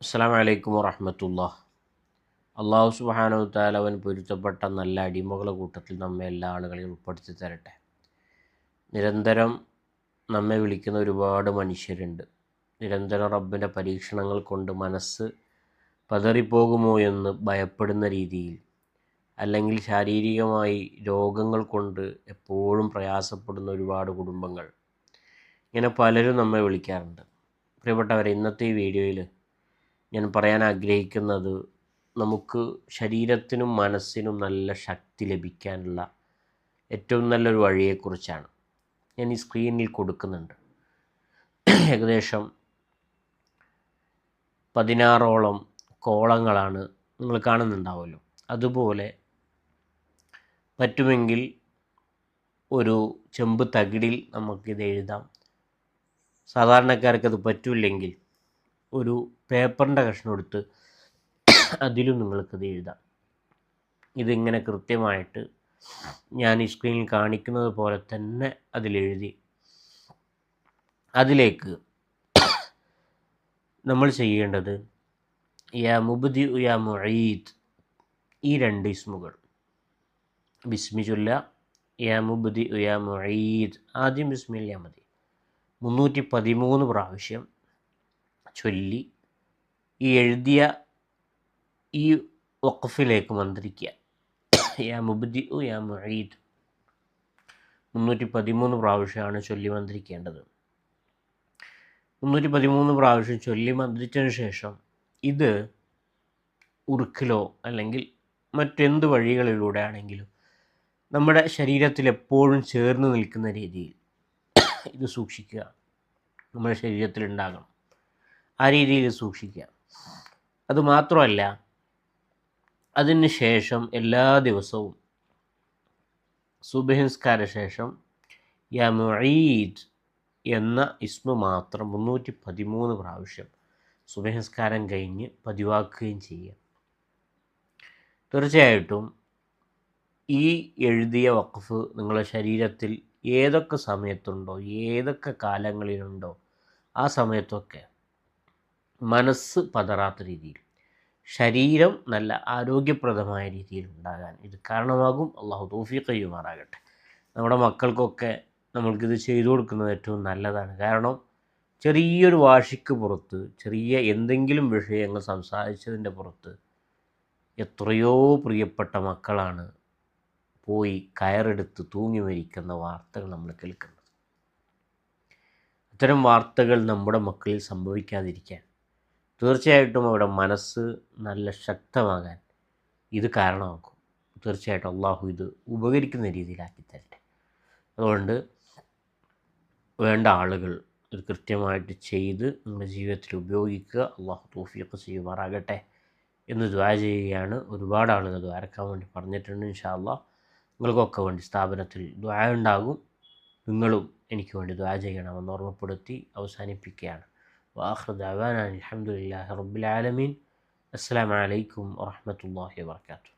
അസ്സലാമു അലൈക്കും വറഹ്മത്തുള്ളാഹി. അല്ലാഹു സുബ്ഹാനഹു വതആല അവൻ പൊരുത്തപ്പെട്ട നല്ല അടിമകളുടെ കൂട്ടത്തിൽ നമ്മെ എല്ലാ ആളുകളെയും ഉൾപ്പെടുത്തി തരട്ടെ. നിരന്തരം നമ്മെ വിളിക്കുന്ന ഒരുപാട് മനുഷ്യരുണ്ട്. നിരന്തരം റബ്ബിൻ്റെ പരീക്ഷണങ്ങൾ കൊണ്ട് മനസ്സ് പതറിപ്പോകുമോ എന്ന് ഭയപ്പെടുന്ന രീതിയിൽ, അല്ലെങ്കിൽ ശാരീരികമായി രോഗങ്ങൾ കൊണ്ട് എപ്പോഴും പ്രയാസപ്പെടുന്ന ഒരുപാട് കുടുംബങ്ങൾ, ഇങ്ങനെ പലരും നമ്മെ വിളിക്കാറുണ്ട്. പ്രിയപ്പെട്ടവരെ, ഇന്നത്തെ ഈ വീഡിയോയിൽ ഞാൻ പറയാൻ ആഗ്രഹിക്കുന്നത്, നമുക്ക് ശരീരത്തിനും മനസ്സിനും നല്ല ശക്തി ലഭിക്കാനുള്ള ഏറ്റവും നല്ലൊരു വഴിയെക്കുറിച്ചാണ്. ഞാൻ ഈ സ്ക്രീനിൽ കൊടുക്കുന്നുണ്ട്. ഏകദേശം 16ഓളം കോളങ്ങളാണ് നിങ്ങൾ കാണുന്നുണ്ടാവുമല്ലോ. അതുപോലെ പറ്റുമെങ്കിൽ ഒരു ചെമ്പ് തകിടിൽ നമുക്കിത് എഴുതാം. സാധാരണക്കാർക്കത് പറ്റില്ലെങ്കിൽ ഒരു പേപ്പറിൻ്റെ കഷ്ണം എടുത്ത് അതിലും നിങ്ങൾക്കത് എഴുതാം. ഇതിങ്ങനെ കൃത്യമായിട്ട് ഞാൻ ഈ സ്ക്രീനിൽ കാണിക്കുന്നത് പോലെ തന്നെ അതിലെഴുതി, അതിലേക്ക് നമ്മൾ ചെയ്യേണ്ടത് യാ മുബ്ദി യാ മുഈദ്, ഈ രണ്ട് ഇസ്മുകൾ ബിസ്മി ചൊല്ല. യാ മുബ്ദി യാ മുഈദ്, ആദ്യം ബിസ്മില്ലാ മതി. 313 പ്രാവശ്യം ചൊല്ലി ഈ എഴുതിയ ഈ വഖഫിലേക്ക് മന്ത്രിക്കുക. യാ മുബ്ദി യാ മുഈദ് 313 പ്രാവശ്യമാണ് ചൊല്ലി മന്ത്രിക്കേണ്ടത്. 313 പ്രാവശ്യം ചൊല്ലി മന്ത്രിച്ചതിന് ശേഷം ഇത് ഉറുക്കിലോ അല്ലെങ്കിൽ മറ്റെന്ത് വഴികളിലൂടെ ആണെങ്കിലും നമ്മുടെ ശരീരത്തിൽ എപ്പോഴും ചേർന്ന് നിൽക്കുന്ന രീതിയിൽ ഇത് സൂക്ഷിക്കുക. നമ്മുടെ ശരീരത്തിൽ ഉണ്ടാകണം, ആ രീതിയിൽ സൂക്ഷിക്കുക. അതുമാത്രമല്ല, അതിന് ശേഷം എല്ലാ ദിവസവും സുബ്ഹ് നിസ്കാര ശേഷം യാ മുഈദ് എന്ന ഇസ്മ മാത്രം 313 പ്രാവശ്യം സുബ്ഹ് നിസ്കാരം കഴിഞ്ഞ് പതിവാക്കുകയും ചെയ്യുക. തീർച്ചയായിട്ടും ഈ എഴുതിയ വഖഫ് നിങ്ങളുടെ ശരീരത്തിൽ ഏതൊക്കെ സമയത്തുണ്ടോ, ഏതൊക്കെ കാലങ്ങളിലുണ്ടോ, ആ സമയത്തൊക്കെ മനസ്സ് പതറാത്ത രീതിയിൽ, ശരീരം നല്ല ആരോഗ്യപ്രദമായ രീതിയിൽ ഉണ്ടാകാൻ ഇത് കാരണമാകും. അള്ളാഹു തൗഫീഖ് ചെയ്യുമാറാകട്ടെ. നമ്മുടെ മക്കൾക്കൊക്കെ നമ്മൾക്കിത് ചെയ്തു കൊടുക്കുന്നത് ഏറ്റവും നല്ലതാണ്. കാരണം ചെറിയൊരു വാശിക്ക് പുറത്ത്, ചെറിയ എന്തെങ്കിലും വിഷയങ്ങൾ സംസാരിച്ചതിൻ്റെ പുറത്ത് എത്രയോ പ്രിയപ്പെട്ട മക്കളാണ് പോയി കയറെടുത്ത് തൂങ്ങി മരിക്കുന്ന വാർത്തകൾ നമ്മൾ കേൾക്കുന്നത്. ഇത്തരം വാർത്തകൾ നമ്മുടെ മക്കളിൽ സംഭവിക്കാതിരിക്കാൻ തീർച്ചയായിട്ടും അവരുടെ മനസ്സ് നല്ല ശക്തമാകാൻ ഇത് കാരണമാക്കും. തീർച്ചയായിട്ടും അള്ളാഹു ഇത് ഉപകരിക്കുന്ന രീതിയിലാക്കി തരട്ടെ. അതുകൊണ്ട് വേണ്ട ആളുകൾ ഇത് കൃത്യമായിട്ട് ചെയ്ത് നിങ്ങളുടെ ജീവിതത്തിൽ ഉപയോഗിക്കുക. അള്ളാഹു തൗഫീഖ് ചെയ്യുമാറാകട്ടെ എന്ന് ദുആ ചെയ്യുകയാണ്. ഒരുപാട് ആളുകൾ ദുആരക്കാൻ വേണ്ടി പറഞ്ഞിട്ടുണ്ട്. ഇൻഷാ അല്ലാഹ് നിങ്ങൾക്കൊക്കെ വേണ്ടി സ്ഥാപനത്തിൽ ദുആ ഉണ്ടാകും. നിങ്ങളും എനിക്ക് വേണ്ടി ദുആ ചെയ്യണമെന്ന് ഓർമ്മപ്പെടുത്തി അവസാനിപ്പിക്കുകയാണ്. وآخر دعوانا الحمد لله رب العالمين. السلام عليكم ورحمة الله وبركاته.